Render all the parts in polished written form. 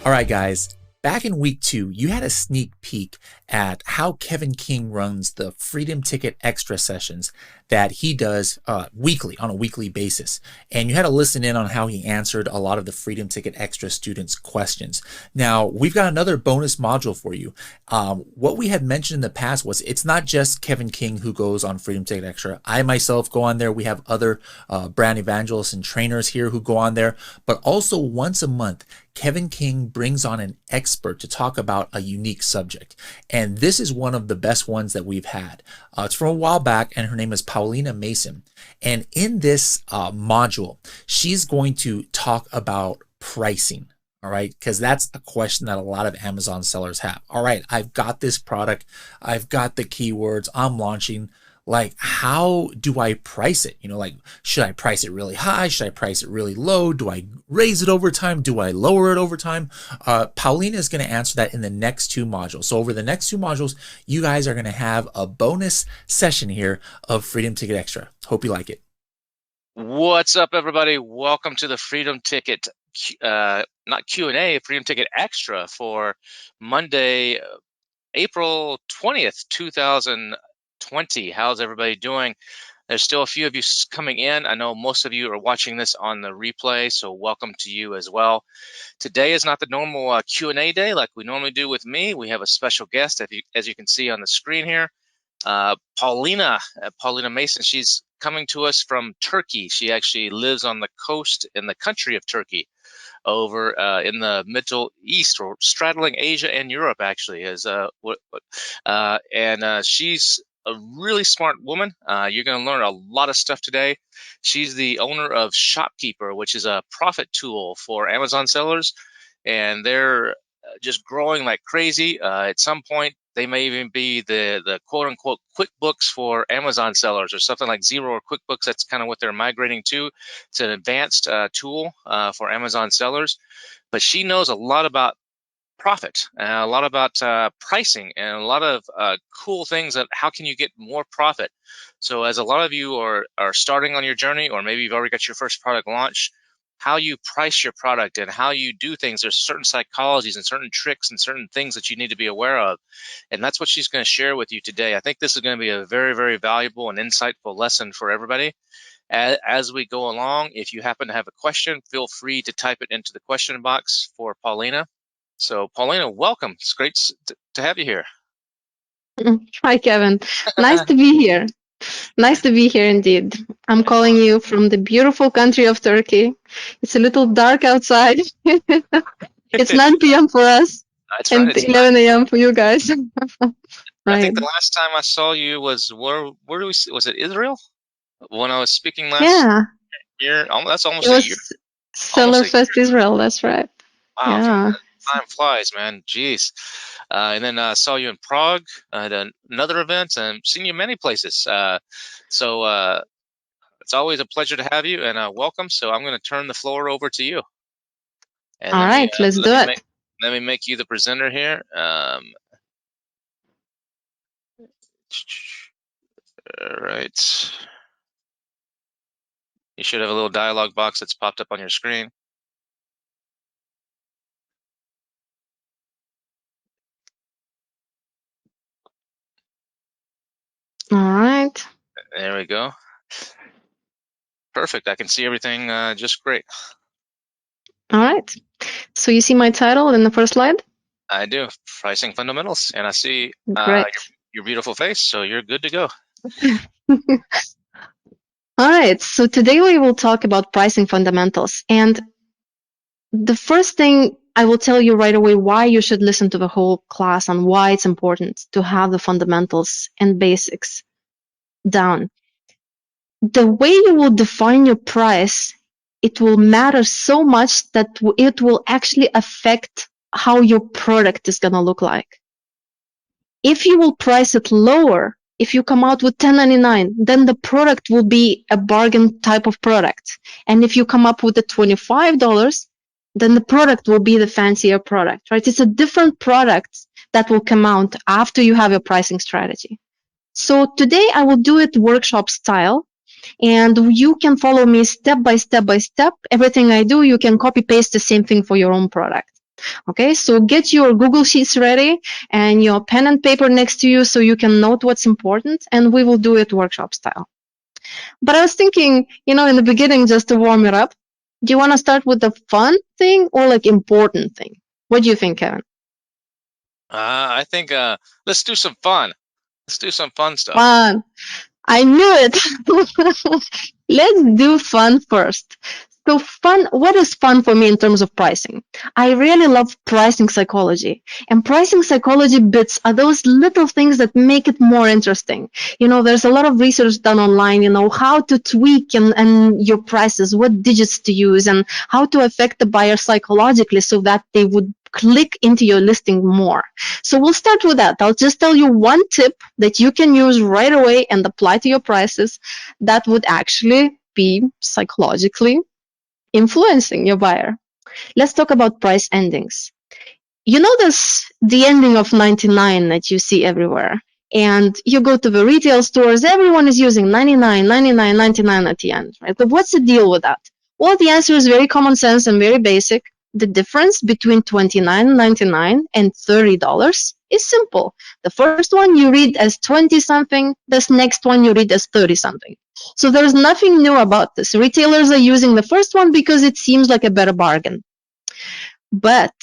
All right, guys. Back in week 2, you had a sneak peek at how Kevin King runs the Freedom Ticket Extra sessions that he does weekly, on a weekly basis. And you had to listen in on how he answered a lot of the Freedom Ticket Extra students' questions. Now, we've got another bonus module for you. What we had mentioned in the past was it's not just Kevin King who goes on Freedom Ticket Extra. I myself go on there. We have other brand evangelists and trainers here who go on there. But also once a month, Kevin King brings on an expert to talk about a unique subject. And this is one of the best ones that we've had. It's from a while back, and her name is Paulina Mason. And in this module, she's going to talk about pricing. All right, because that's a question that a lot of Amazon sellers have. All right, I've got this product. I've got the keywords. I'm launching. Like, how do I price it? Like, should I price it really high? Should I price it really low? Do I raise it over time? Do I lower it over time? Paulina is going to answer that in the next 2 modules. So over the next 2 modules, you guys are going to have a bonus session here of Freedom Ticket Extra. Hope you like it. What's up, everybody? Welcome to the Freedom Ticket, not Q&A, Freedom Ticket Extra for Monday, April 20th, 2020. How's everybody doing? There's still a few of you coming in. I know most of you are watching this on the replay, so welcome to you as well. Today is not the normal Q&A day like we normally do with me. We have a special guest, as you can see on the screen here. Paulina Mason, she's coming to us from Turkey. She actually lives on the coast in the country of Turkey, over in the Middle East, or straddling Asia and Europe, actually. She's a really smart woman. You're going to learn a lot of stuff today. She's the owner of Shopkeeper, which is a profit tool for Amazon sellers, and they're just growing like crazy. At some point, they may even be the quote-unquote QuickBooks for Amazon sellers, or something like Xero or QuickBooks. That's kind of what they're migrating to. It's an advanced tool for Amazon sellers. But she knows a lot about profit, and a lot about pricing, and a lot of cool things that how can you get more profit. So as a lot of you are starting on your journey, or maybe you've already got your first product launch, how you price your product and how you do things, there's certain psychologies and certain tricks and certain things that you need to be aware of. And that's what she's going to share with you today. I think this is going to be a very, very valuable and insightful lesson for everybody. As we go along, if you happen to have a question, feel free to type it into the question box for Paulina. So Paulina, welcome. It's great to have you here. Hi, Kevin. Nice to be here. Nice to be here indeed. I'm calling you from the beautiful country of Turkey. It's a little dark outside. It's 9 p.m. for us, and 11 a.m. for you guys. Right. I think the last time I saw you was was it Israel? When I was speaking last year? That's almost a year. Sellerfest Israel, that's right. Wow. Yeah. Time flies, man. Jeez. And then I saw you in Prague at another event, and seen you many places. So it's always a pleasure to have you, and welcome. So I'm going to turn the floor over to you. And all right, let's do it. Let me make you the presenter here. All right. You should have a little dialog box that's popped up on your screen. All right. There we go. Perfect. I can see everything just great. All right. So you see my title in the first slide? I do. Pricing fundamentals. And I see your beautiful face, so you're good to go. All right. So today we will talk about pricing fundamentals. And the first thing I will tell you right away why you should listen to the whole class and why it's important to have the fundamentals and basics down. The way you will define your price, it will matter so much that it will actually affect how your product is going to look like. If you will price it lower, if you come out with $10.99, then the product will be a bargain type of product. And if you come up with the $25, then the product will be the fancier product, right? It's a different product that will come out after you have your pricing strategy. So today I will do it workshop style, and you can follow me step by step by step. Everything I do, you can copy paste the same thing for your own product. Okay, so get your Google Sheets ready and your pen and paper next to you so you can note what's important, and we will do it workshop style. But I was thinking, in the beginning, just to warm it up, do you want to start with the fun thing or like important thing? What do you think, Kevin? I think let's do some fun. Let's do some fun stuff. Fun. I knew it. Let's do fun first. So fun, what is fun for me in terms of pricing? I really love pricing psychology. And pricing psychology bits are those little things that make it more interesting. There's a lot of research done online, how to tweak and your prices, what digits to use, and how to affect the buyer psychologically so that they would click into your listing more. So we'll start with that. I'll just tell you one tip that you can use right away and apply to your prices that would actually be psychologically influencing your buyer. Let's talk about price endings. The ending of 99 that you see everywhere. And you go to the retail stores, everyone is using 99, 99, 99 at the end, right? But what's the deal with that? Well, the answer is very common sense and very basic. The difference between $29.99 and $30 is simple. The first one you read as 20 something, this next one you read as 30 something. So there's nothing new about this. Retailers are using the first one because it seems like a better bargain. But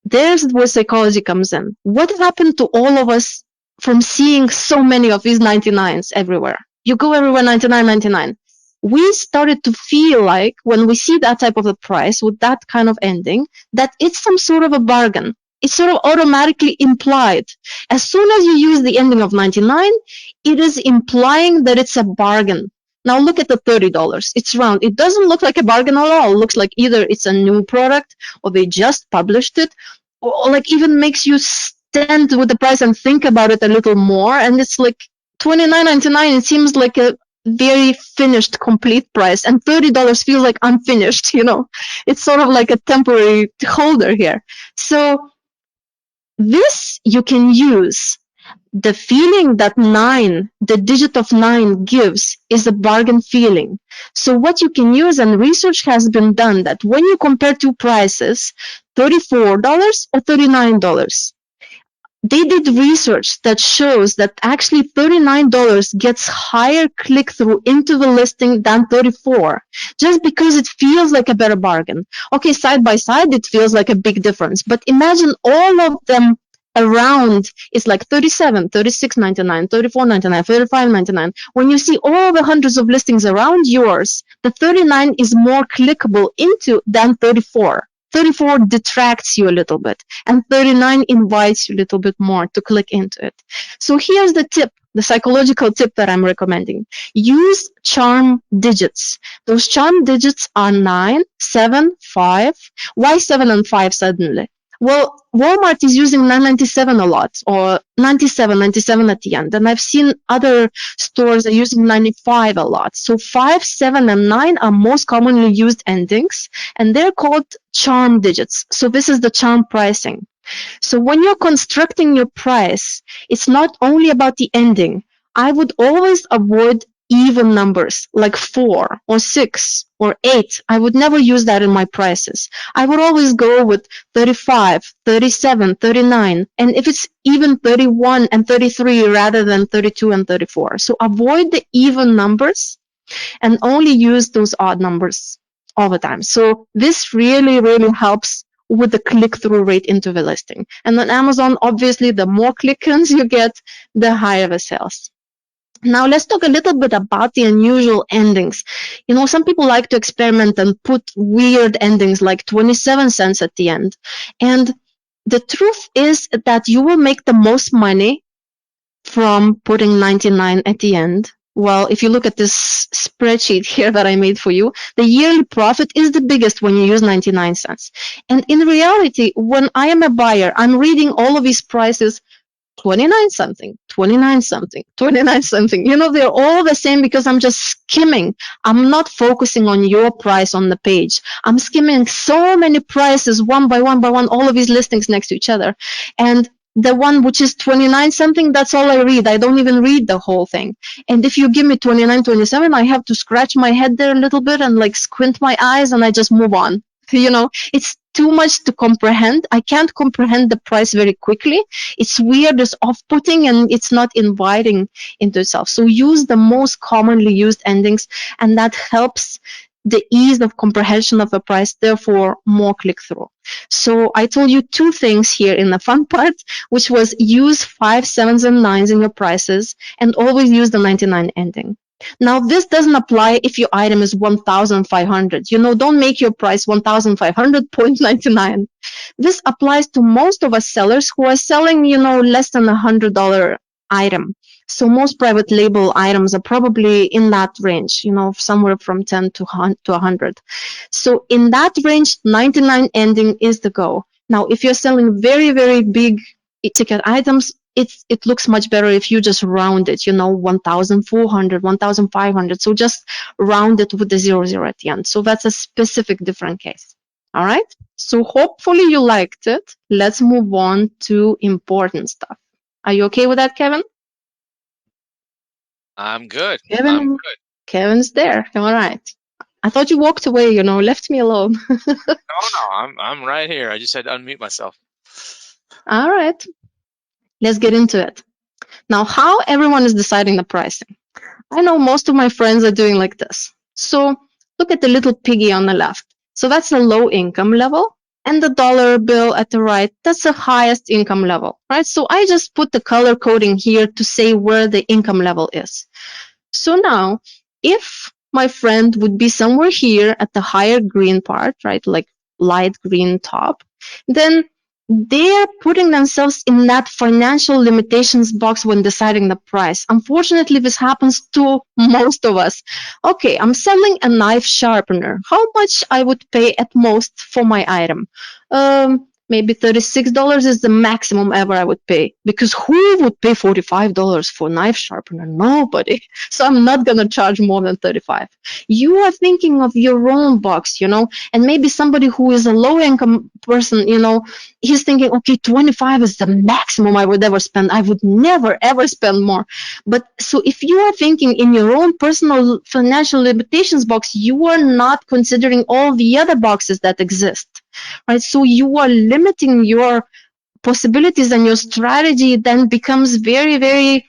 there's where psychology comes in. What happened to all of us from seeing so many of these 99s everywhere? You go everywhere 99, 99. We started to feel like when we see that type of a price with that kind of ending, that it's some sort of a bargain. It's sort of automatically implied. As soon as you use the ending of 99, it is implying that it's a bargain. Now look at the $30. It's round. It doesn't look like a bargain at all. It looks like either it's a new product or they just published it, or like even makes you stand with the price and think about it a little more. And it's like $29.99. It seems like a very finished, complete price, and $30 feels like unfinished. It's sort of like a temporary holder here. So this you can use. The feeling that 9, the digit of 9 gives is a bargain feeling. So what you can use, and research has been done, that when you compare two prices, $34 or $39, they did research that shows that actually $39 gets higher click-through into the listing than 34, just because it feels like a better bargain. Okay, side by side, it feels like a big difference, but imagine all of them around is like 37, 36.99, 34.99, 35.99. When you see all the hundreds of listings around yours, the 39 is more clickable into than 34. 34 detracts you a little bit, and 39 invites you a little bit more to click into it. So here's the tip, the psychological tip that I'm recommending. Use charm digits. Those charm digits are 9, 7, 5. Why 7 and 5 suddenly? Well, Walmart is using 9.97 a lot, or 97 at the end. And I've seen other stores are using 95 a lot. So 5, 7, and 9 are most commonly used endings, and they're called charm digits. So this is the charm pricing. So when you're constructing your price, it's not only about the ending. I would always avoid even numbers like 4 or 6 or 8. I would never use that in my prices. I would always go with 35, 37, 39, and if it's even 31 and 33 rather than 32 and 34. So avoid the even numbers and only use those odd numbers all the time. So this really, really helps with the click-through rate into the listing. And on Amazon, obviously, the more click-ins you get, the higher the sales. Now let's talk a little bit about the unusual endings. Some people like to experiment and put weird endings like 27 cents at the end. And the truth is that you will make the most money from putting 99 at the end. Well, if you look at this spreadsheet here that I made for you, the yearly profit is the biggest when you use 99 cents. And in reality, when I am a buyer, I'm reading all of these prices 29 something, 29 something, 29 something. They're all the same because I'm just skimming. I'm not focusing on your price on the page. I'm skimming so many prices one by one, all of these listings next to each other. And the one which is 29 something, that's all I read. I don't even read the whole thing. And if you give me 29, 27, I have to scratch my head there a little bit and like squint my eyes and I just move on. It's too much to comprehend. I can't comprehend the price very quickly. It's weird, it's off-putting, and it's not inviting into itself. So use the most commonly used endings, and that helps the ease of comprehension of a price, therefore more click-through. So I told you two things here in the fun part, which was use 5s, 7s, and 9s in your prices, and always use the 99 ending. Now, this doesn't apply if your item is 1,500. Don't make your price 1,500.99. This applies to most of us sellers who are selling, less than $100 item. So most private label items are probably in that range, somewhere from 10 to 100. So in that range, 99 ending is the go. Now, if you're selling very, very big ticket items, it looks much better if you just round it, 1,400, 1,500. So just round it with the 00 at the end. So that's a specific different case. All right. So hopefully you liked it. Let's move on to important stuff. Are you okay with that, Kevin? I'm good. Kevin's there. All right. I thought you walked away, left me alone. No, I'm right here. I just had to unmute myself. All right. Let's get into it. Now, how everyone is deciding the pricing. I know most of my friends are doing like this. So look at the little piggy on the left. So that's a low income level. And the dollar bill at the right, that's the highest income level, right? So I just put the color coding here to say where the income level is. So now, if my friend would be somewhere here at the higher green part, right, like light green top, then they're putting themselves in that financial limitations box when deciding the price. Unfortunately, this happens to most of us. Okay, I'm selling a knife sharpener. How much I would pay at most for my item? Maybe $36 is the maximum ever I would pay, because who would pay $45 for a knife sharpener? Nobody. So I'm not going to charge more than $35. You are thinking of your own box, and maybe somebody who is a low income person, he's thinking, okay, 25 is the maximum I would ever spend. I would never, ever spend more. But so if you are thinking in your own personal financial limitations box, you are not considering all the other boxes that exist, right? So you are limiting your possibilities, and your strategy then becomes very, very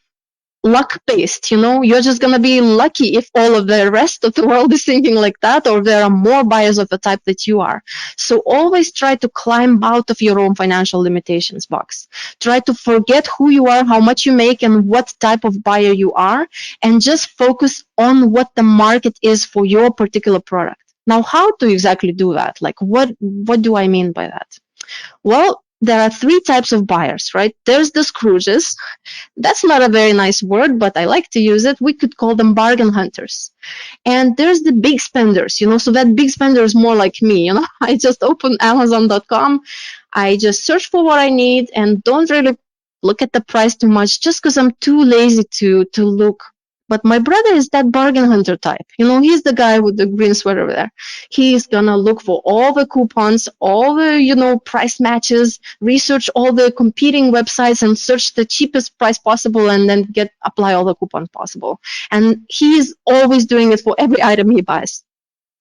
luck-based. You're just going to be lucky if all of the rest of the world is thinking like that, or there are more buyers of the type that you are. So always try to climb out of your own financial limitations box. Try to forget who you are, how much you make, and what type of buyer you are, and just focus on what the market is for your particular product. Now, how to exactly do that? Like, what do I mean by that? Well, there are three types of buyers, right? There's the Scrooges. That's not a very nice word, but I like to use it. We could call them bargain hunters. And there's the big spenders, so that big spender is more like me, I just open Amazon.com. I just search for what I need and don't really look at the price too much, just because I'm too lazy to look. But my brother is that bargain hunter type. He's the guy with the green sweater over there. He's gonna look for all the coupons, all the, price matches, research all the competing websites and search the cheapest price possible, and then apply all the coupons possible. And he's always doing it for every item he buys.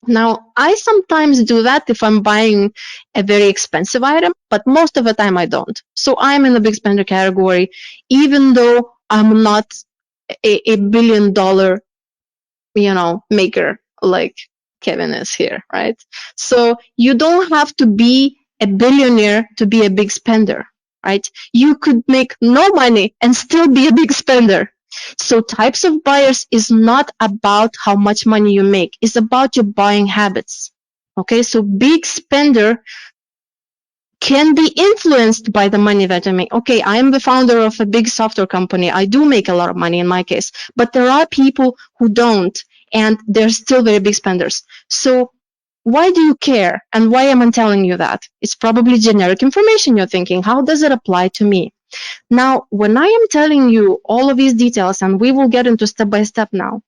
Now, I sometimes do that if I'm buying a very expensive item, but most of the time I don't. So I'm in the big spender category, even though I'm not a $1 billion, maker like Kevin is here, right? So you don't have to be a billionaire to be a big spender, right? You could make no money and still be a big spender. So types of buyers is not about how much money you make. It's about your buying habits. Okay, so big spender can be influenced by the money that I make. Okay, I am the founder of a big software company. I do make a lot of money in my case, but there are people who don't, and they're still very big spenders. So why do you care? And why am I telling you that? It's probably generic information you're thinking. How does it apply to me? Now, when I am telling you all of these details, and we will get into step by step now,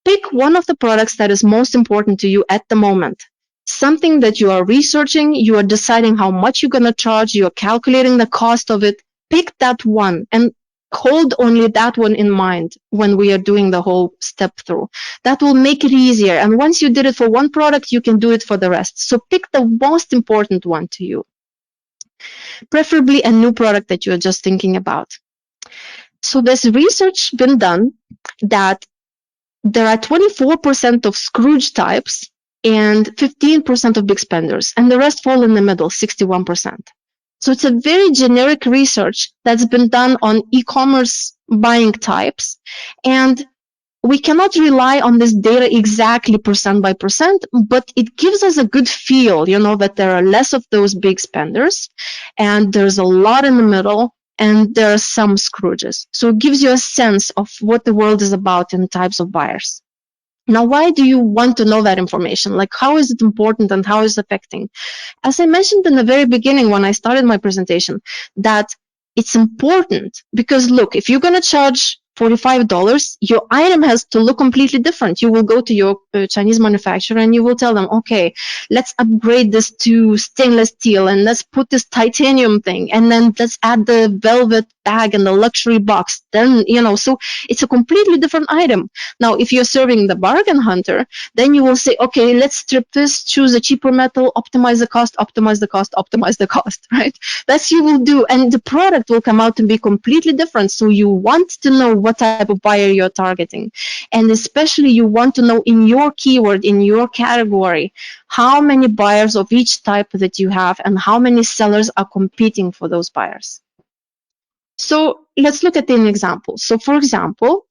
pick one of the products that is most important to you at the moment. Something that you are researching, you are deciding how much you're going to charge, you're calculating the cost of it. Pick that one and hold only that one in mind when we are doing the whole step through. That will make it easier. And once you did it for one product, you can do it for the rest. So pick the most important one to you, preferably a new product that you're just thinking about. So there's research been done that there are 24% of Scrooge types and 15% of big spenders, and the rest fall in the middle, 61%. So it's a very generic research that's been done on e-commerce buying types, and we cannot rely on this data exactly percent by percent, but it gives us a good feel, that there are less of those big spenders, and there's a lot in the middle, and there are some Scrooges. So it gives you a sense of what the world is about in types of buyers. Now, why do you want to know that information? Like, how is it important and how is it affecting? As I mentioned in the very beginning when I started my presentation, that it's important because, look, if you're going to charge $45, your item has to look completely different. You will go to your Chinese manufacturer and you will tell them, okay, let's upgrade this to stainless steel and let's put this titanium thing and then let's add the velvet bag and the luxury box. Then, so it's a completely different item. Now, if you're serving the bargain hunter, then you will say, okay, let's strip this, choose a cheaper metal, optimize the cost, right? That's you will do. And the product will come out to be completely different. So you want to know what type of buyer you're targeting. And especially you want to know in your keyword, in your category, how many buyers of each type that you have and how many sellers are competing for those buyers. So let's look at an example. So for example,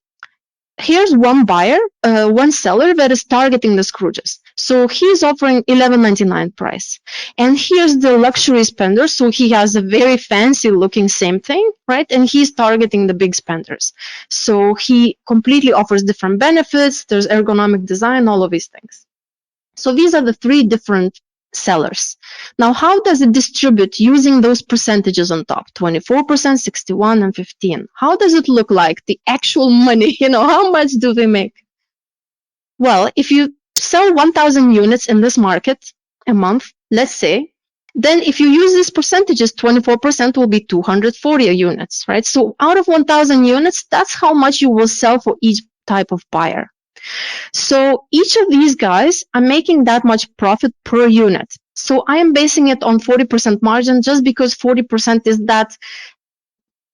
here's one buyer, one seller that is targeting the Scrooges. So he's offering $11.99 price. And here's the luxury spender. So he has a very fancy looking same thing, right? And he's targeting the big spenders. So he completely offers different benefits. There's ergonomic design, all of these things. So these are the three different sellers. Now, how does it distribute using those percentages on top? 24%, 61, and 15. How does it look like? The actual money, how much do they make? Well, if you sell 1,000 units in this market a month, let's say, then if you use these percentages, 24% will be 240 units, right? So out of 1,000 units, that's how much you will sell for each type of buyer. So each of these guys are making that much profit per unit. So I am basing it on 40% margin just because 40% is that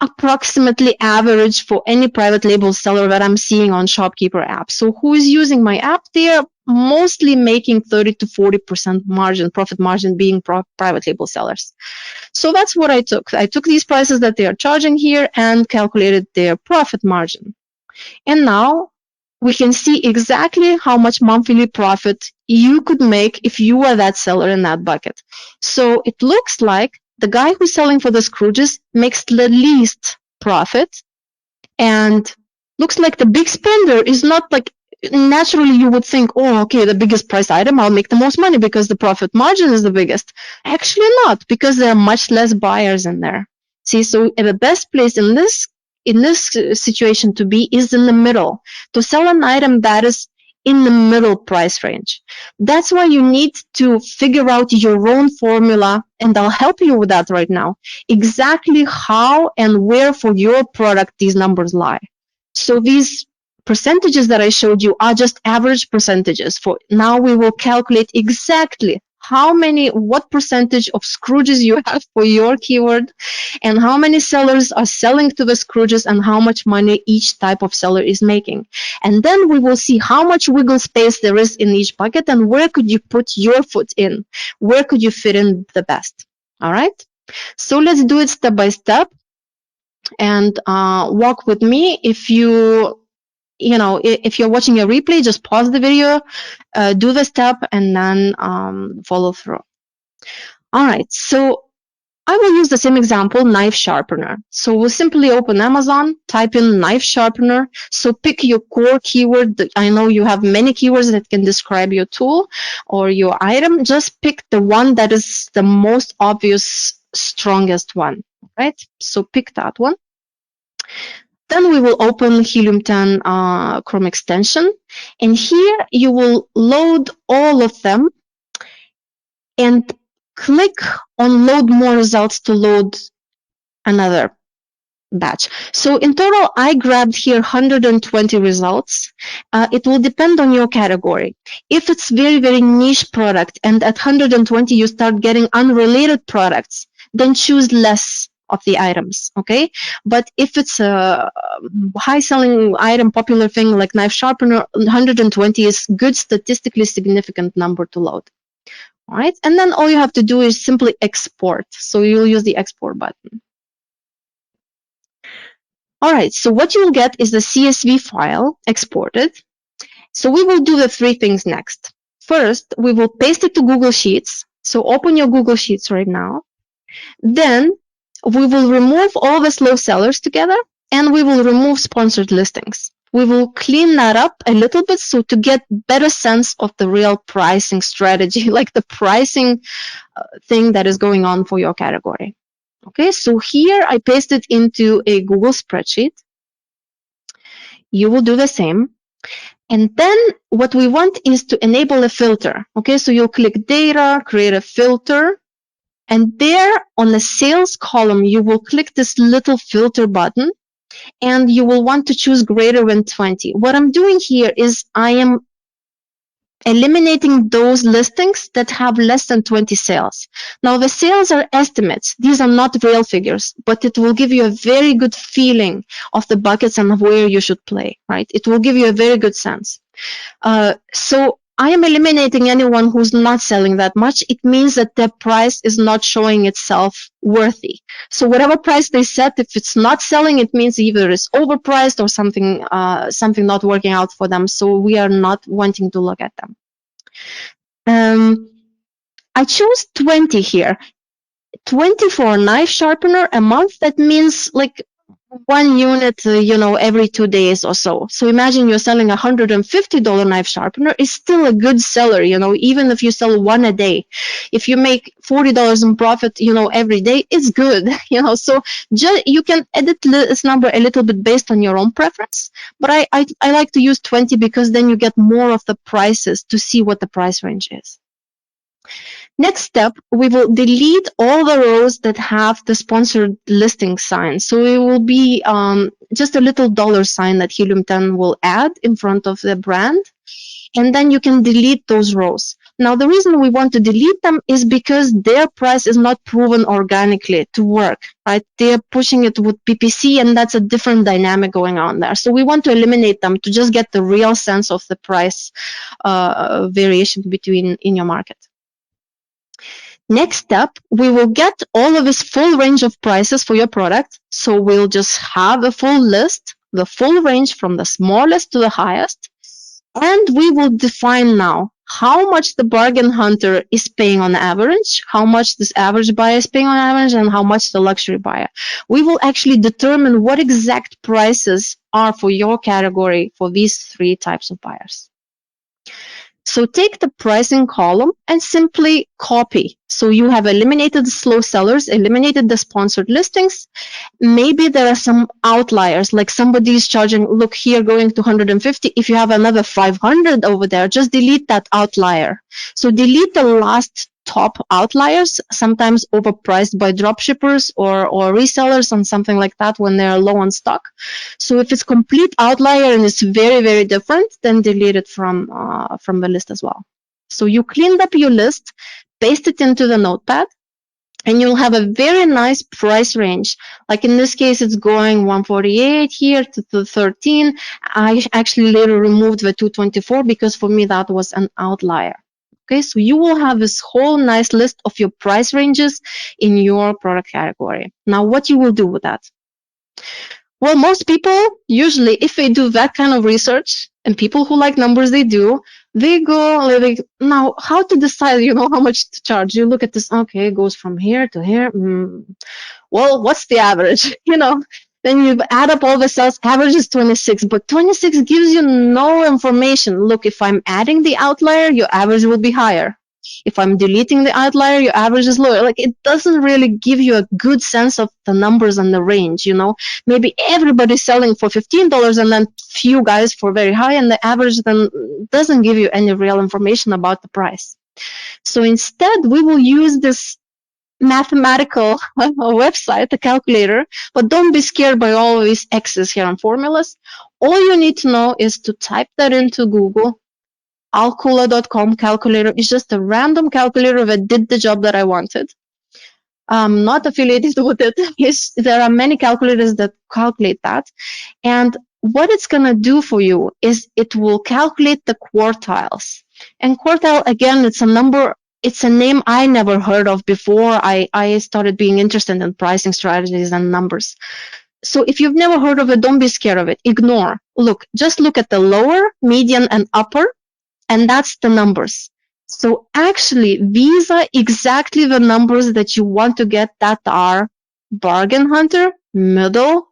approximately average for any private label seller that I'm seeing on Shopkeeper app. So who is using my app? They are mostly making 30 to 40% margin, profit margin being private label sellers. So that's what I took. I took these prices that they are charging here and calculated their profit margin. And now we can see exactly how much monthly profit you could make if you were that seller in that bucket. So it looks like the guy who's selling for the Scrooges makes the least profit, and looks like the big spender is not like, naturally you would think, oh, okay, the biggest price item, I'll make the most money because the profit margin is the biggest. Actually not, because there are much less buyers in there. See, so the best place in this situation to be is in the middle, to sell an item that is in the middle price range. That's why you need to figure out your own formula, and I'll help you with that right now, exactly how and where for your product these numbers lie. So these percentages that I showed you are just average percentages. For now, we will calculate exactly what percentage of Scrooges you have for your keyword, and how many sellers are selling to the Scrooges, and how much money each type of seller is making. And then we will see how much wiggle space there is in each bucket, and where could you put your foot in? Where could you fit in the best? All right. So let's do it step by step, and walk with me. If if you're watching a replay, just pause the video, do the step, and then follow through. All right, so I will use the same example, knife sharpener. So we'll simply open Amazon, type in knife sharpener. So pick your core keyword. I know you have many keywords that can describe your tool or your item. Just pick the one that is the most obvious, strongest one, right? So pick that one. Then we will open Helium 10 Chrome extension. And here you will load all of them and click on load more results to load another batch. So in total, I grabbed here 120 results. It will depend on your category. If it's very, very niche product and at 120 you start getting unrelated products, then choose less of the items, okay? But if it's a high selling item, popular thing like knife sharpener, 120 is good, statistically significant number to load. All right, and then all you have to do is simply export. So you'll use the export button. All right, so what you'll get is the CSV file exported. So we will do the three things next. First, we will paste it to Google Sheets. So open your Google Sheets right now. Then we will remove all the slow sellers together, and we will remove sponsored listings. We will clean that up a little bit so to get better sense of the real pricing strategy, like the pricing thing that is going on for your category. Okay, so here I paste it into a Google spreadsheet. You will do the same. And then what we want is to enable a filter. Okay, so you'll click data, create a filter. And there on the sales column, you will click this little filter button and you will want to choose greater than 20. What I'm doing here is I am eliminating those listings that have less than 20 sales. Now the sales are estimates. These are not real figures, but it will give you a very good feeling of the buckets and where you should play, right? It will give you a very good sense. So I am eliminating anyone who's not selling that much. It means that their price is not showing itself worthy. So whatever price they set, if it's not selling, it means either it's overpriced or something not working out for them. So we are not wanting to look at them. I chose 20 here. 20 for a knife sharpener a month. That means like 1 unit, every 2 days or so. So imagine you're selling a $150 knife sharpener. It's still a good seller, even if you sell one a day. If you make $40 in profit, every day, it's good, So you can edit this number a little bit based on your own preference. But I like to use 20 because then you get more of the prices to see what the price range is. Next step, we will delete all the rows that have the sponsored listing sign. So it will be just a little $sign that Helium 10 will add in front of the brand. And then you can delete those rows. Now, the reason we want to delete them is because their price is not proven organically to work, right? They're pushing it with PPC, and that's a different dynamic going on there. So we want to eliminate them to just get the real sense of the price variation in your market. Next step, we will get all of this full range of prices for your product. So we'll just have a full list, the full range from the smallest to the highest. And we will define now how much the bargain hunter is paying on average, how much this average buyer is paying on average, and how much the luxury buyer. We will actually determine what exact prices are for your category for these three types of buyers. So take the pricing column and simply copy. So you have eliminated the slow sellers, eliminated the sponsored listings. Maybe there are some outliers, like somebody is charging, look here, going to 150. If you have another 500 over there, just delete that outlier. So delete the last top outliers, sometimes overpriced by dropshippers or resellers and something like that when they're low on stock. So if it's complete outlier and it's very, very different, then delete it from the list as well. So you cleaned up your list, paste it into the notepad, and you'll have a very nice price range. Like in this case, it's going 148 here to 13. I actually later removed the 224 because for me that was an outlier. Okay, so you will have this whole nice list of your price ranges in your product category. Now, what you will do with that? Well, most people, usually, if they do that kind of research, and people who like numbers, they go, now, how to decide, how much to charge? You look at this, okay, it goes from here to here. Well, what's the average? Then you add up all the sales, average is 26, but 26 gives you no information. Look, if I'm adding the outlier, your average will be higher. If I'm deleting the outlier, your average is lower. Like, it doesn't really give you a good sense of the numbers and the range, Maybe everybody's selling for $15 and then few guys for very high, and the average then doesn't give you any real information about the price. So instead, we will use this mathematical website, a calculator, but don't be scared by all these X's here and formulas. All you need to know is to type that into Google. Alcula.com calculator is just a random calculator that did the job that I wanted. I'm not affiliated with it. There are many calculators that calculate that. And what it's going to do for you is it will calculate the quartiles. And quartile, again, it's a number, it's a name I never heard of before I started being interested in pricing strategies and numbers. So if you've never heard of it, don't be scared of it. Ignore. Just look at the lower, median, and upper, and that's the numbers. So actually, these are exactly the numbers that you want to get that are bargain hunter, middle,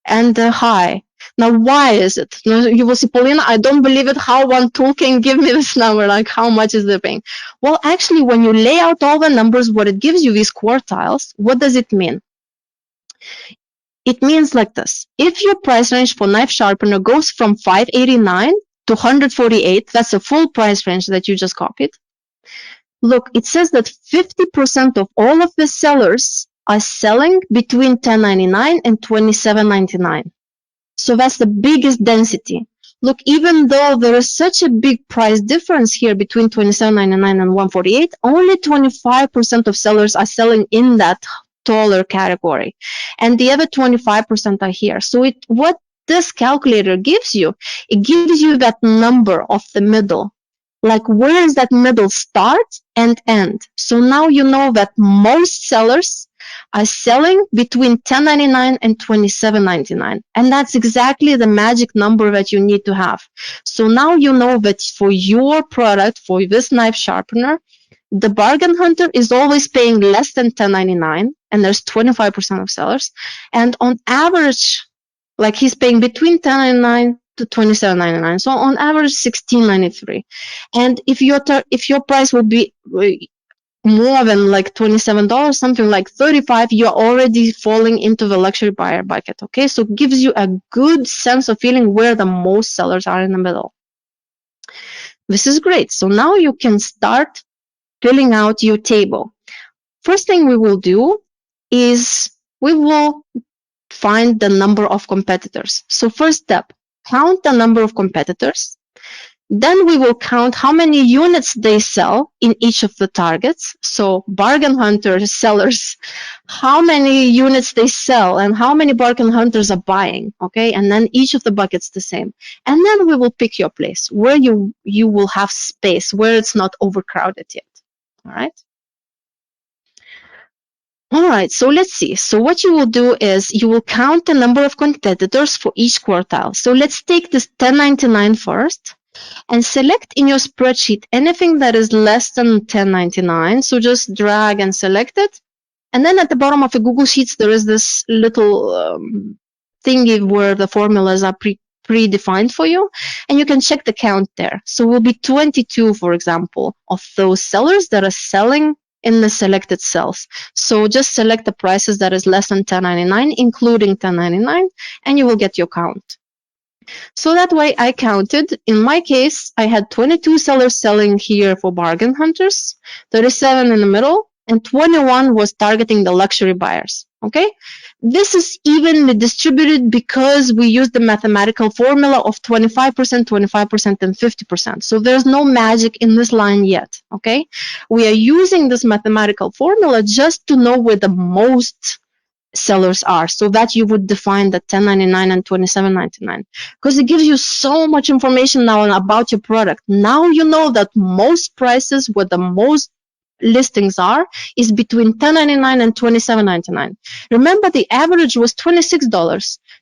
and high. Now, why is it? You will say, Paulina, I don't believe it. How one tool can give me this number? Like, how much is the paying? Well, actually, when you lay out all the numbers, what it gives you, these quartiles, what does it mean? It means like this. If your price range for knife sharpener goes from $589 to $148, that's a full price range that you just copied. Look, it says that 50% of all of the sellers are selling between $10.99 and $27.99. So that's the biggest density. Look, even though there is such a big price difference here between $27.99 and $148, only 25% of sellers are selling in that taller category, and the other 25% are here. So what this calculator gives you, it gives you that number of the middle. Like, where is that middle start and end? So now you know that most sellers are selling between $10.99 and $27.99. And that's exactly the magic number that you need to have. So now you know that for your product, for this knife sharpener, the bargain hunter is always paying less than $10.99, and there's 25% of sellers. And on average, like, he's paying between $10.99 to $27.99. So on average, $16.93. And if your price would be more than like $27, something like $35, you're already falling into the luxury buyer bucket. Okay, so it gives you a good sense of feeling where the most sellers are in the middle. This is great. So now you can start filling out your table. First thing we will do is we will find the number of competitors. So first step, count the number of competitors. Then we will count how many units they sell in each of the targets. So bargain hunters, sellers, how many units they sell and how many bargain hunters are buying. Okay, and then each of the buckets the same. And then we will pick your place where you will have space, where it's not overcrowded yet. All right. All right, so let's see. So what you will do is you will count the number of competitors for each quartile. So let's take this $10.99 first and select in your spreadsheet anything that is less than $10.99. So just drag and select it. And then at the bottom of the Google Sheets, there is this little thingy where the formulas are predefined for you, and you can check the count there. So it will be 22, for example, of those sellers that are selling in the selected cells. So just select the prices that is less than $10.99, including $10.99, and you will get your count. So that way I counted. In my case, I had 22 sellers selling here for bargain hunters, 37 in the middle, and 21 was targeting the luxury buyers. Okay, this is evenly distributed because we use the mathematical formula of 25%, 25%, and 50%. So there's no magic in this line yet. Okay, we are using this mathematical formula just to know where the most sellers are, so that you would define the $10.99 and $27.99, because it gives you so much information now about your product. Now you know that most prices where the most listings are is between $10.99 and $27.99. Remember, the average was $26.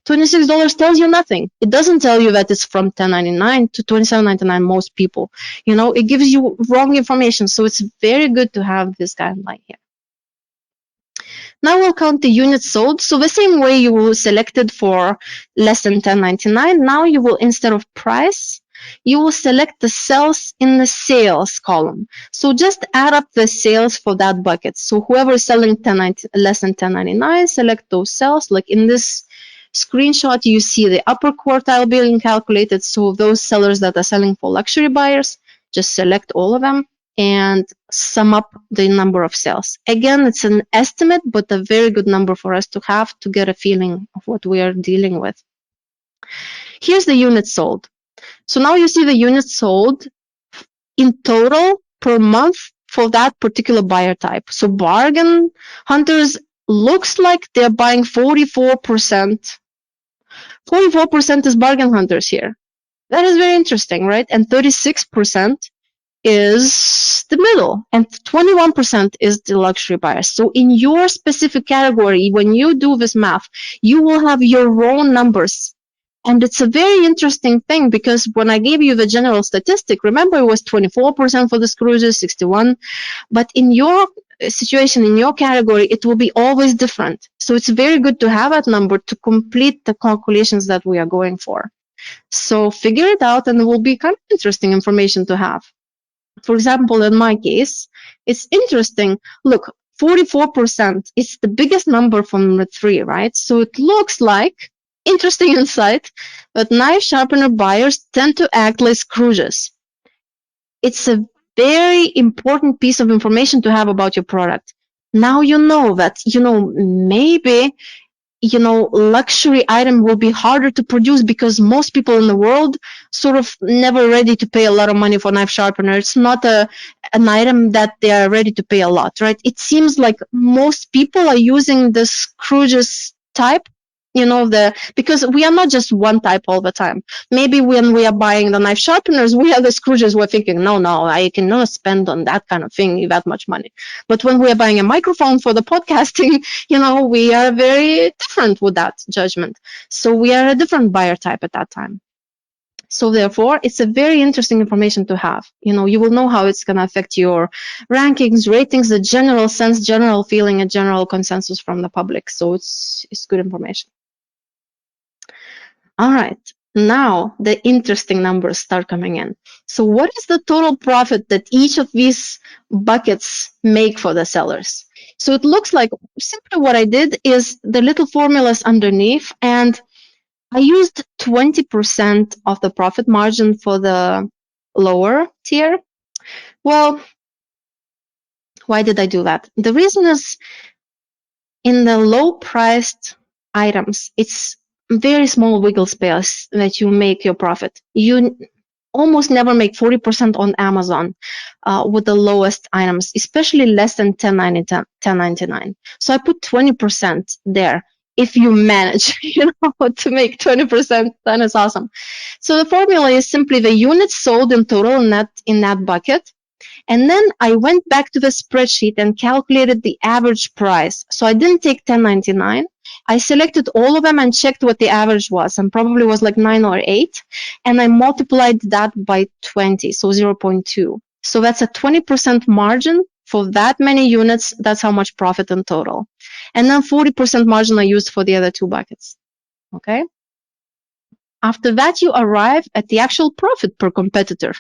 $26 tells you nothing. It doesn't tell you that it's from $10.99 to $27.99. Most people, it gives you wrong information. So it's very good to have this guideline here. Now we'll count the units sold. So the same way you will select it for less than $10.99, now you will, instead of price, you will select the cells in the sales column. So just add up the sales for that bucket. So whoever is selling less than $10.99, select those cells. Like in this screenshot, you see the upper quartile being calculated. So those sellers that are selling for luxury buyers, just select all of them and sum up the number of sales. Again, it's an estimate, but a very good number for us to have to get a feeling of what we are dealing with. Here's the units sold. So now you see the units sold in total per month for that particular buyer type. So bargain hunters looks like they're buying 44%. 44% is bargain hunters here. That is very interesting, right? And 36% is the middle, and 21% is the luxury buyers. So in your specific category, when you do this math, you will have your own numbers. And it's a very interesting thing because when I gave you the general statistic, remember it was 24% for the cruises, 61, but in your situation, in your category, it will be always different. So it's very good to have that number to complete the calculations that we are going for. So figure it out, and it will be kind of interesting information to have. For example, in my case, it's interesting. Look, 44% is the biggest number from the three, right? So it looks like, interesting insight, that knife sharpener buyers tend to act like Scrooges. It's a very important piece of information to have about your product. Now you know that, maybe luxury item will be harder to produce because most people in the world sort of never ready to pay a lot of money for knife sharpener. It's not an item that they are ready to pay a lot, right? It seems like most people are using the Scrooges type, because we are not just one type all the time. Maybe when we are buying the knife sharpeners, we are the Scrooges. We're thinking, no, I cannot spend on that kind of thing that much money. But when we are buying a microphone for the podcasting, we are very different with that judgment. So we are a different buyer type at that time. So therefore, it's a very interesting information to have. You will know how it's going to affect your rankings, ratings, the general sense, general feeling, and general consensus from the public. So it's good information. All right. Now the interesting numbers start coming in. So what is the total profit that each of these buckets make for the sellers? So it looks like simply what I did is the little formulas underneath, and I used 20% of the profit margin for the lower tier. Well, why did I do that? The reason is in the low priced items, it's very small wiggle space that you make your profit. You almost never make 40% on Amazon with the lowest items, especially less than $10.99. So I put 20% there. If you manage, to make 20%, then it's awesome. So the formula is simply the units sold in total in that bucket. And then I went back to the spreadsheet and calculated the average price. So I didn't take $10.99. I selected all of them and checked what the average was, and probably was like 9 or 8. And I multiplied that by 20, so 0.2. So that's a 20% margin for that many units. That's how much profit in total. And then 40% margin I used for the other two buckets. Okay. After that, you arrive at the actual profit per competitor.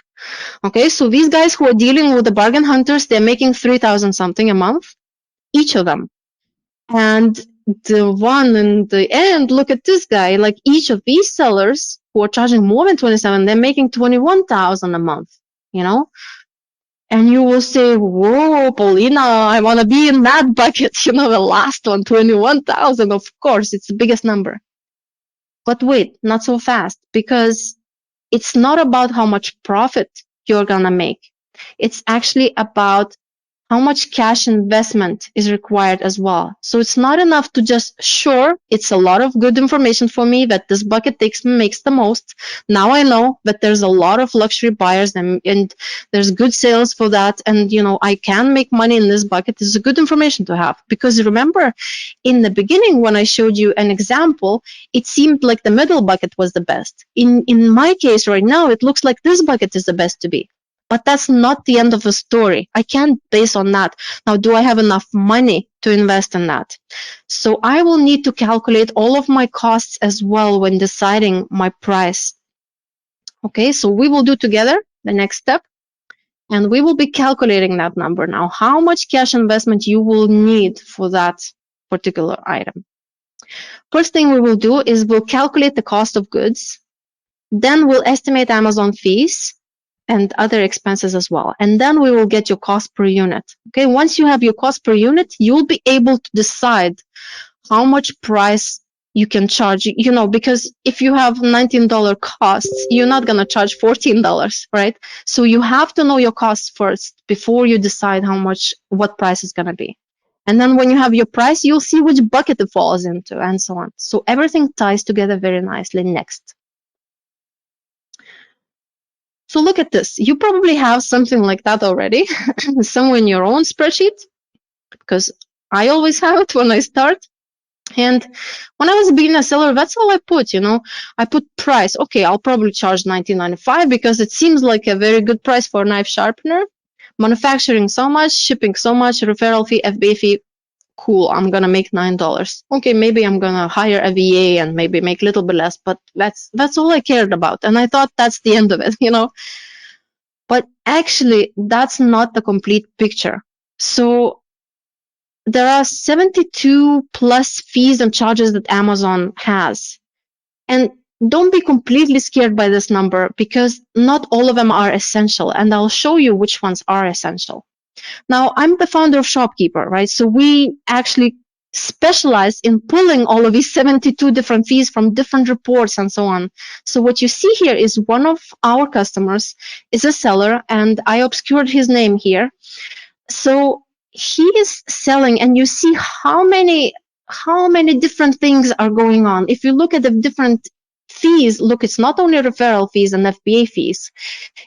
Okay, so these guys who are dealing with the bargain hunters, they're making 3,000 something a month, each of them. And the one in the end, look at this guy, like each of these sellers who are charging more than 27, they're making 21,000 a month, And you will say, whoa, Paulina, I want to be in that bucket, the last one, 21,000. Of course, it's the biggest number. But wait, not so fast, because it's not about how much profit you're going to make. It's actually about how much cash investment is required as well. So it's not enough to just, sure, it's a lot of good information for me that this bucket makes the most. Now I know that there's a lot of luxury buyers and there's good sales for that. And, I can make money in this bucket. It's a good information to have. Because remember, in the beginning, when I showed you an example, it seemed like the middle bucket was the best. In my case right now, it looks like this bucket is the best to be. But that's not the end of the story. I can't base on that. Now, do I have enough money to invest in that? So I will need to calculate all of my costs as well when deciding my price. Okay, so we will do together the next step, and we will be calculating that number now. How much cash investment you will need for that particular item. First thing we will do is we'll calculate the cost of goods. Then we'll estimate Amazon fees. and other expenses as well. And then we will get your cost per unit. Okay, once you have your cost per unit, you'll be able to decide how much price you can charge, because if you have $19 costs, you're not going to charge $14, right? So you have to know your costs first before you decide what price is going to be. And then when you have your price, you'll see which bucket it falls into and so on. So everything ties together very nicely. Next. So look at this. You probably have something like that already somewhere in your own spreadsheet, because I always have it when I start. And when I was a beginner seller, that's all I put, I put price. Okay, I'll probably charge $19.95 because it seems like a very good price for a knife sharpener. Manufacturing so much, shipping so much, referral fee, FBA fee. Cool, I'm gonna make $9. Okay, maybe I'm gonna hire a VA and maybe make a little bit less, but that's all I cared about. And I thought that's the end of it, But actually, that's not the complete picture. So there are 72 plus fees and charges that Amazon has. And don't be completely scared by this number, because not all of them are essential. And I'll show you which ones are essential. Now, I'm the founder of Shopkeeper, right? So we actually specialize in pulling all of these 72 different fees from different reports and so on. So what you see here is one of our customers is a seller, and I obscured his name here. So he is selling, and you see how many different things are going on. If you look at the different fees, look, it's not only referral fees and FBA fees.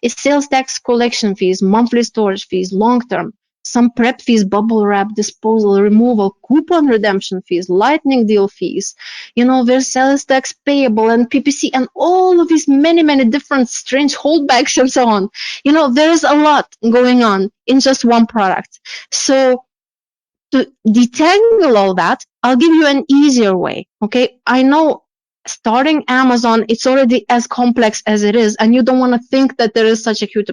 It's sales tax collection fees, monthly storage fees, long-term, some prep fees, bubble wrap, disposal, removal, coupon redemption fees, lightning deal fees. There's sales tax payable and PPC and all of these many different strange holdbacks and so on. There's a lot going on in just one product. So to detangle all that, I'll give you an easier way. Okay, I know starting Amazon, it's already as complex as it is, and you don't want to think that there is such a huge,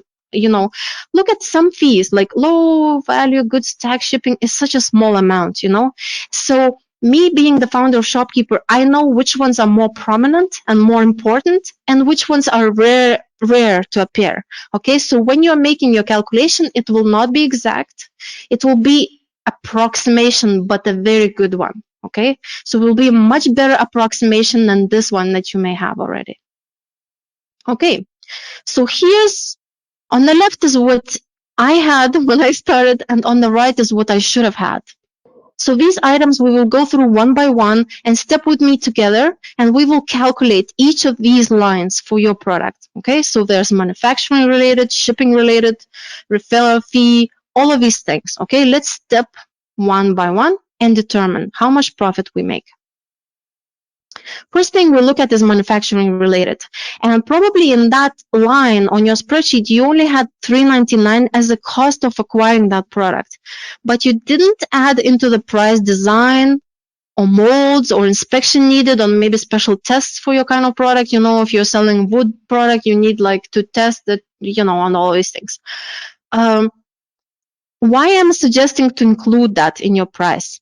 look at some fees, like low value goods tax shipping is such a small amount, So me being the founder of Shopkeeper, I know which ones are more prominent and more important, and which ones are rare to appear. Okay, so when you're making your calculation, it will not be exact. It will be approximation, but a very good one. Okay, so it will be a much better approximation than this one that you may have already. Okay, so here's on the left is what I had when I started, and on the right is what I should have had. So these items we will go through one by one, and step with me together, and we will calculate each of these lines for your product. Okay, so there's manufacturing related, shipping related, referral fee, all of these things. Okay, let's step one by one and determine how much profit we make. First thing we look at is manufacturing related. And probably in that line on your spreadsheet, you only had $3.99 as the cost of acquiring that product. But you didn't add into the price design or molds or inspection needed, or maybe special tests for your kind of product. If you're selling wood product, you need to test it, on all these things. Why I'm suggesting to include that in your price?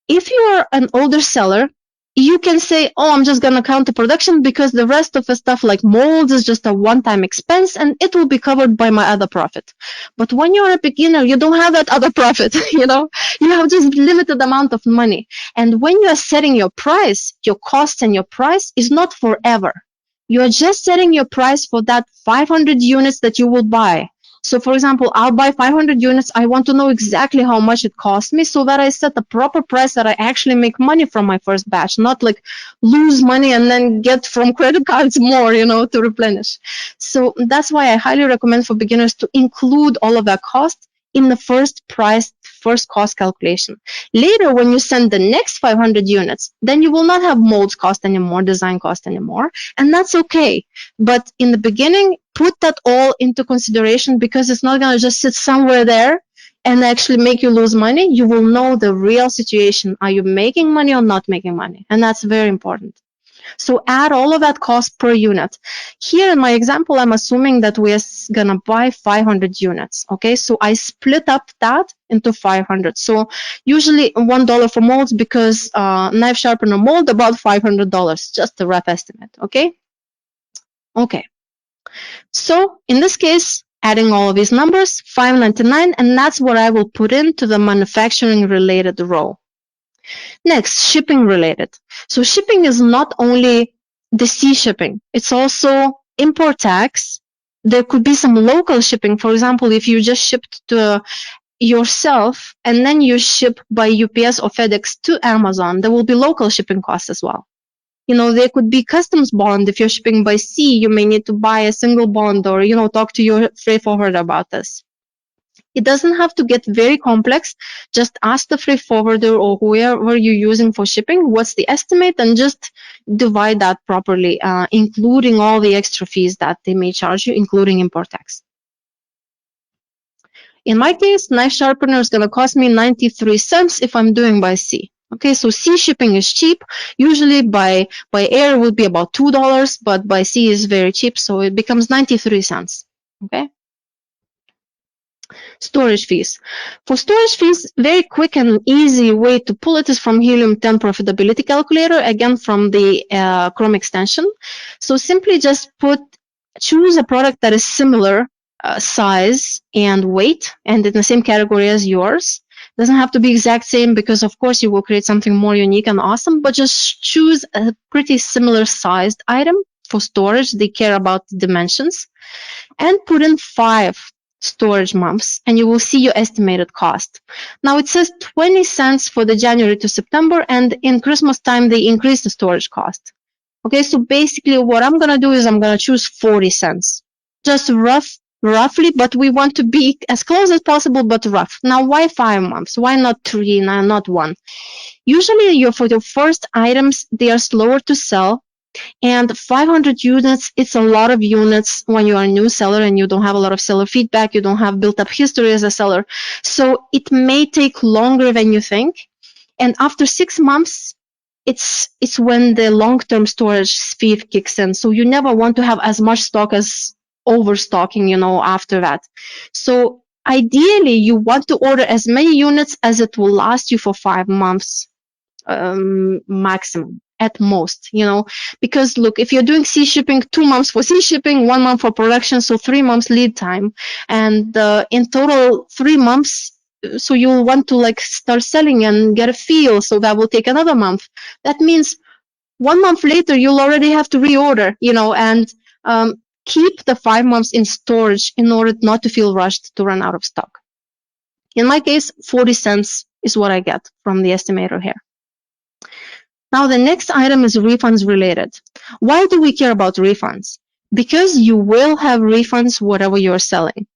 If you are an older seller, you can say, oh, I'm just going to count the production because the rest of the stuff like molds is just a one-time expense and it will be covered by my other profit. But when you're a beginner, you don't have that other profit, you have just limited amount of money. And when you are setting your price, your cost and your price is not forever. You are just setting your price for that 500 units that you will buy. So for example, I'll buy 500 units. I want to know exactly how much it costs me so that I set the proper price that I actually make money from my first batch, not lose money and then get from credit cards more, to replenish. So that's why I highly recommend for beginners to include all of that cost in the first cost calculation. Later, when you send the next 500 units, then you will not have molds cost anymore, design cost anymore, and that's okay. But in the beginning, put that all into consideration because it's not going to just sit somewhere there and actually make you lose money. You will know the real situation. Are you making money or not making money? And that's very important. So add all of that cost per unit. Here in my example, I'm assuming that we're going to buy 500 units. Okay, so I split up that into 500. So usually $1 for molds because knife sharpener mold about $500, just a rough estimate. Okay. So in this case, adding all of these numbers, $5.99, and that's what I will put into the manufacturing related row. Next, shipping related. So shipping is not only the sea shipping, it's also import tax. There could be some local shipping. For example, if you just shipped to yourself and then you ship by UPS or FedEx to Amazon, there will be local shipping costs as well. There could be customs bond. If you're shipping by sea, you may need to buy a single bond or, talk to your freight forwarder about this. It doesn't have to get very complex. Just ask the freight forwarder or whoever you're using for shipping, what's the estimate, and just divide that properly, including all the extra fees that they may charge you, including import tax. In my case, knife sharpener is going to cost me 93 cents if I'm doing by sea. Okay, so sea shipping is cheap. Usually by air it would be about $2, but by sea is very cheap, so it becomes 93 cents. Okay. Storage fees. For storage fees, very quick and easy way to pull it is from Helium 10 profitability calculator, again from the Chrome extension. So simply just choose a product that is similar size and weight and in the same category as yours. Doesn't have to be exact same because of course you will create something more unique and awesome, but just choose a pretty similar sized item for storage. They care about the dimensions, and put in 5 storage months and you will see your estimated cost. Now it says 20 cents for the January to September, and in Christmas time they increase the storage cost. Okay, so basically what I'm going to do is I'm going to choose 40 cents. Just roughly, but we want to be as close as possible, but rough. Now, why 5 months? Why not 3, not 1? Usually for your first items, they are slower to sell. And 500 units, it's a lot of units when you are a new seller and you don't have a lot of seller feedback, you don't have built up history as a seller. So it may take longer than you think. And after 6 months, it's when the long-term storage fee kicks in. So you never want to have as much stock as overstocking, after that. So ideally, you want to order as many units as it will last you for 5 months maximum at most, because look, if you're doing sea shipping, 2 months for sea shipping, 1 month for production, so 3 months lead time, and in total 3 months. So you'll want to start selling and get a feel, so that will take another month. That means 1 month later you'll already have to reorder, and keep the 5 months in storage in order not to feel rushed to run out of stock. In my case, 40 cents is what I get from the estimator here. Now, the next item is refunds related. Why do we care about refunds? Because you will have refunds whatever you're selling.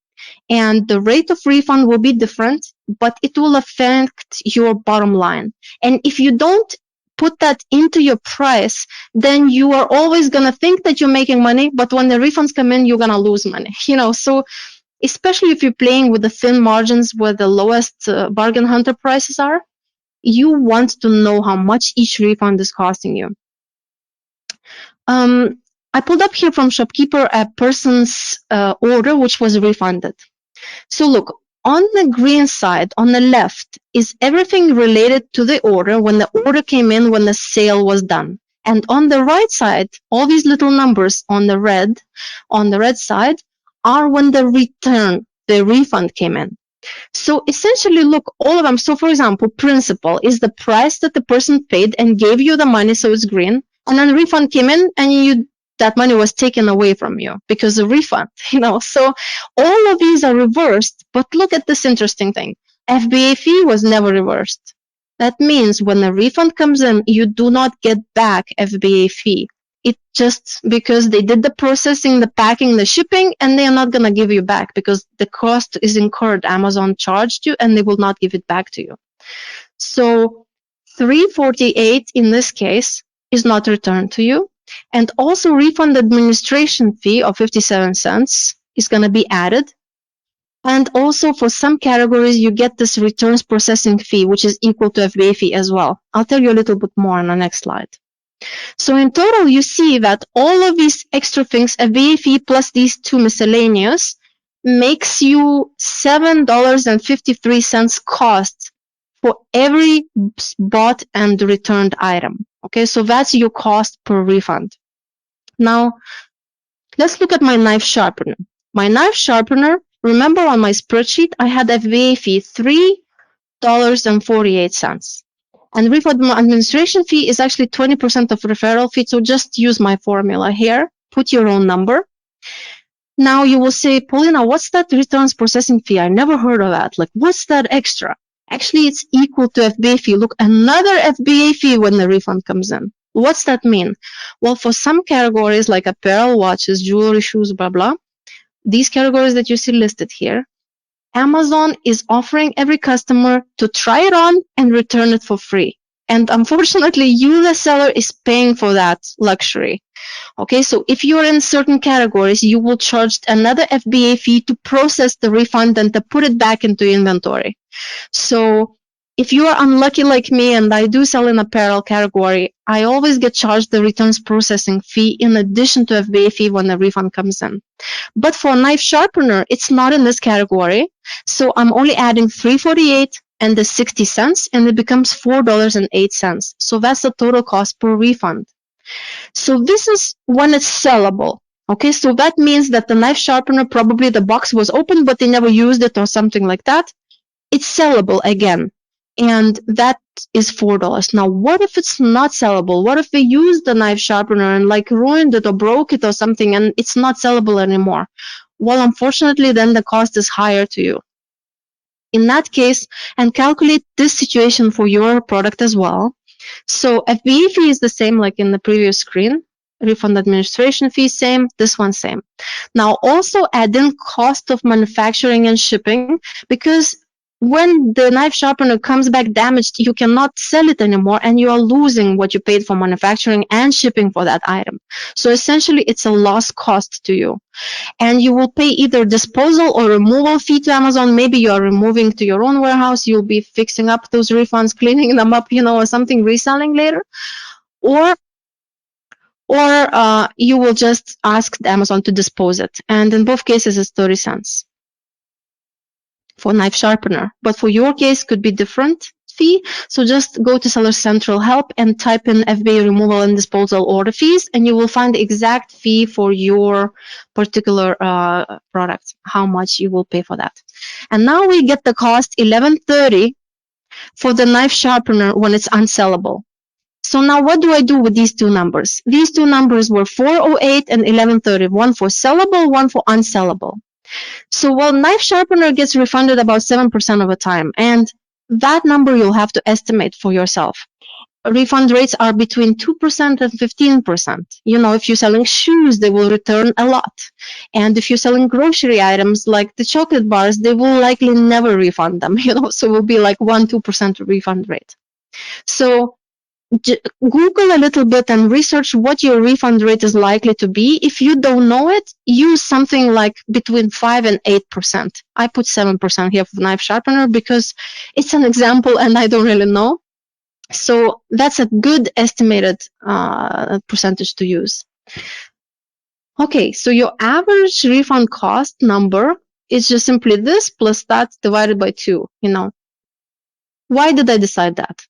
And the rate of refund will be different, but it will affect your bottom line. And if you don't put that into your price, then you are always going to think that you're making money, but when the refunds come in, you're going to lose money. So especially if you're playing with the thin margins where the lowest bargain hunter prices are, you want to know how much each refund is costing you. I pulled up here from Shopkeeper a person's order which was refunded. So look, on the green side, on the left, is everything related to the order, when the order came in, when the sale was done. And on the right side, all these little numbers on the red side are when the refund came in. So essentially, look, all of them. So for example, principal is the price that the person paid and gave you the money, so it's green. And then the refund came in and that money was taken away from you because of refund, So all of these are reversed, but look at this interesting thing. FBA fee was never reversed. That means when the refund comes in, you do not get back FBA fee. It just because they did the processing, the packing, the shipping, and they are not going to give you back because the cost is incurred. Amazon charged you and they will not give it back to you. So $3.48 in this case is not returned to you. And also refund administration fee of 57 cents is going to be added. And also for some categories, you get this returns processing fee, which is equal to FBA fee as well. I'll tell you a little bit more on the next slide. So in total, you see that all of these extra things, FBA fee plus these 2 miscellaneous, makes you $7.53 cost for every bought and returned item. Okay, so that's your cost per refund. Now, Let's look at my knife sharpener. My knife sharpener, remember on my spreadsheet, I had FBA fee $3.48. And refund administration fee is actually 20% of referral fee. So just use my formula here. Put your own number. Now you will say, Paulina, what's that returns processing fee? I never heard of that. Like, what's that extra? Actually, it's equal to FBA fee. Look, another FBA fee when the refund comes in. What's that mean? Well, for some categories like apparel, watches, jewelry, shoes, blah, blah, these categories that you see listed here, Amazon is offering every customer to try it on and return it for free. And unfortunately, you, the seller, is paying for that luxury. Okay, so if you're in certain categories, you will charge another FBA fee to process the refund and to put it back into inventory. So if you are unlucky like me and I do sell in apparel category, I always get charged the returns processing fee in addition to FBA fee when the refund comes in. But for a knife sharpener, it's not in this category. So I'm only adding $3.48 and the 60 cents, and it becomes $4.08. So that's the total cost per refund. So this is when it's sellable. Okay, so that means that the knife sharpener, probably the box was open, but they never used it or something like that. It's sellable again. And that is $4. Now, what if it's not sellable? What if they used the knife sharpener and like ruined it or broke it or something and it's not sellable anymore? Well, unfortunately, then the cost is higher to you. In that case, and calculate this situation for your product as well. So FBA fee is the same like in the previous screen. Refund administration fee, same. This one, same. Now, also add in cost of manufacturing and shipping, because when the knife sharpener comes back damaged, you cannot sell it anymore and you are losing what you paid for manufacturing and shipping for that item. So essentially, it's a lost cost to you. And you will pay either disposal or removal fee to Amazon. Maybe you are removing to your own warehouse. You'll be fixing up those refunds, cleaning them up, or something, reselling later. Or you will just ask Amazon to dispose it. And in both cases, it's 30 cents for knife sharpener. But for your case, could be different fee. So just go to Seller Central Help and type in FBA removal and disposal order fees, and you will find the exact fee for your particular product, how much you will pay for that. And now we get the cost $11.30 for the knife sharpener when it's unsellable. So now what do I do with these two numbers? These two numbers were $4.08 and $11.30, one for sellable, one for unsellable. So while knife sharpener gets refunded about 7% of the time, and that number you'll have to estimate for yourself. Refund rates are between 2% and 15%. If you're selling shoes, they will return a lot. And if you're selling grocery items like the chocolate bars, they will likely never refund them, so it will be like 1-2% refund rate. So Google a little bit and research what your refund rate is likely to be. If you don't know it, use something like between 5 and 8%. I put 7% here for knife sharpener because it's an example and I don't really know. So that's a good estimated percentage to use. Okay, so your average refund cost number is just simply this plus that divided by 2. Why did I decide that?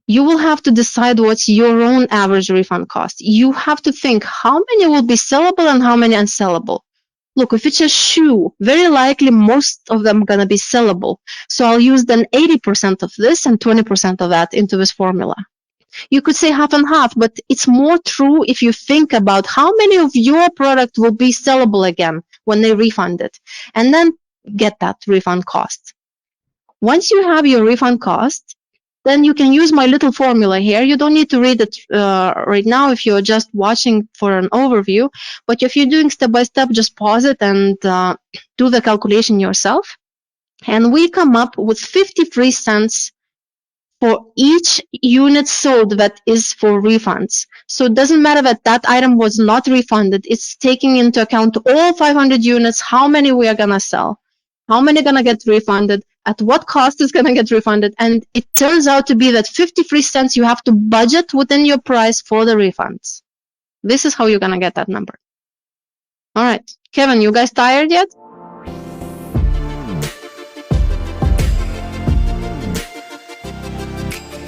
You will have to decide what's your own average refund cost. You have to think how many will be sellable and how many unsellable. Look, if it's a shoe, very likely most of them are going to be sellable. So I'll use then 80% of this and 20% of that into this formula. You could say half and half, but it's more true if you think about how many of your product will be sellable again when they refund it, and then get that refund cost. Once you have your refund cost, then you can use my little formula here. You don't need to read it right now if you're just watching for an overview. But if you're doing step by step, just pause it and do the calculation yourself. And we come up with 53 cents for each unit sold that is for refunds. So it doesn't matter that that item was not refunded. It's taking into account all 500 units, how many we are going to sell, how many are going to get refunded, at what cost is going to get refunded. And it turns out to be that 53 cents you have to budget within your price for the refunds. This is how you're going to get that number. All right. Kevin, you guys tired yet?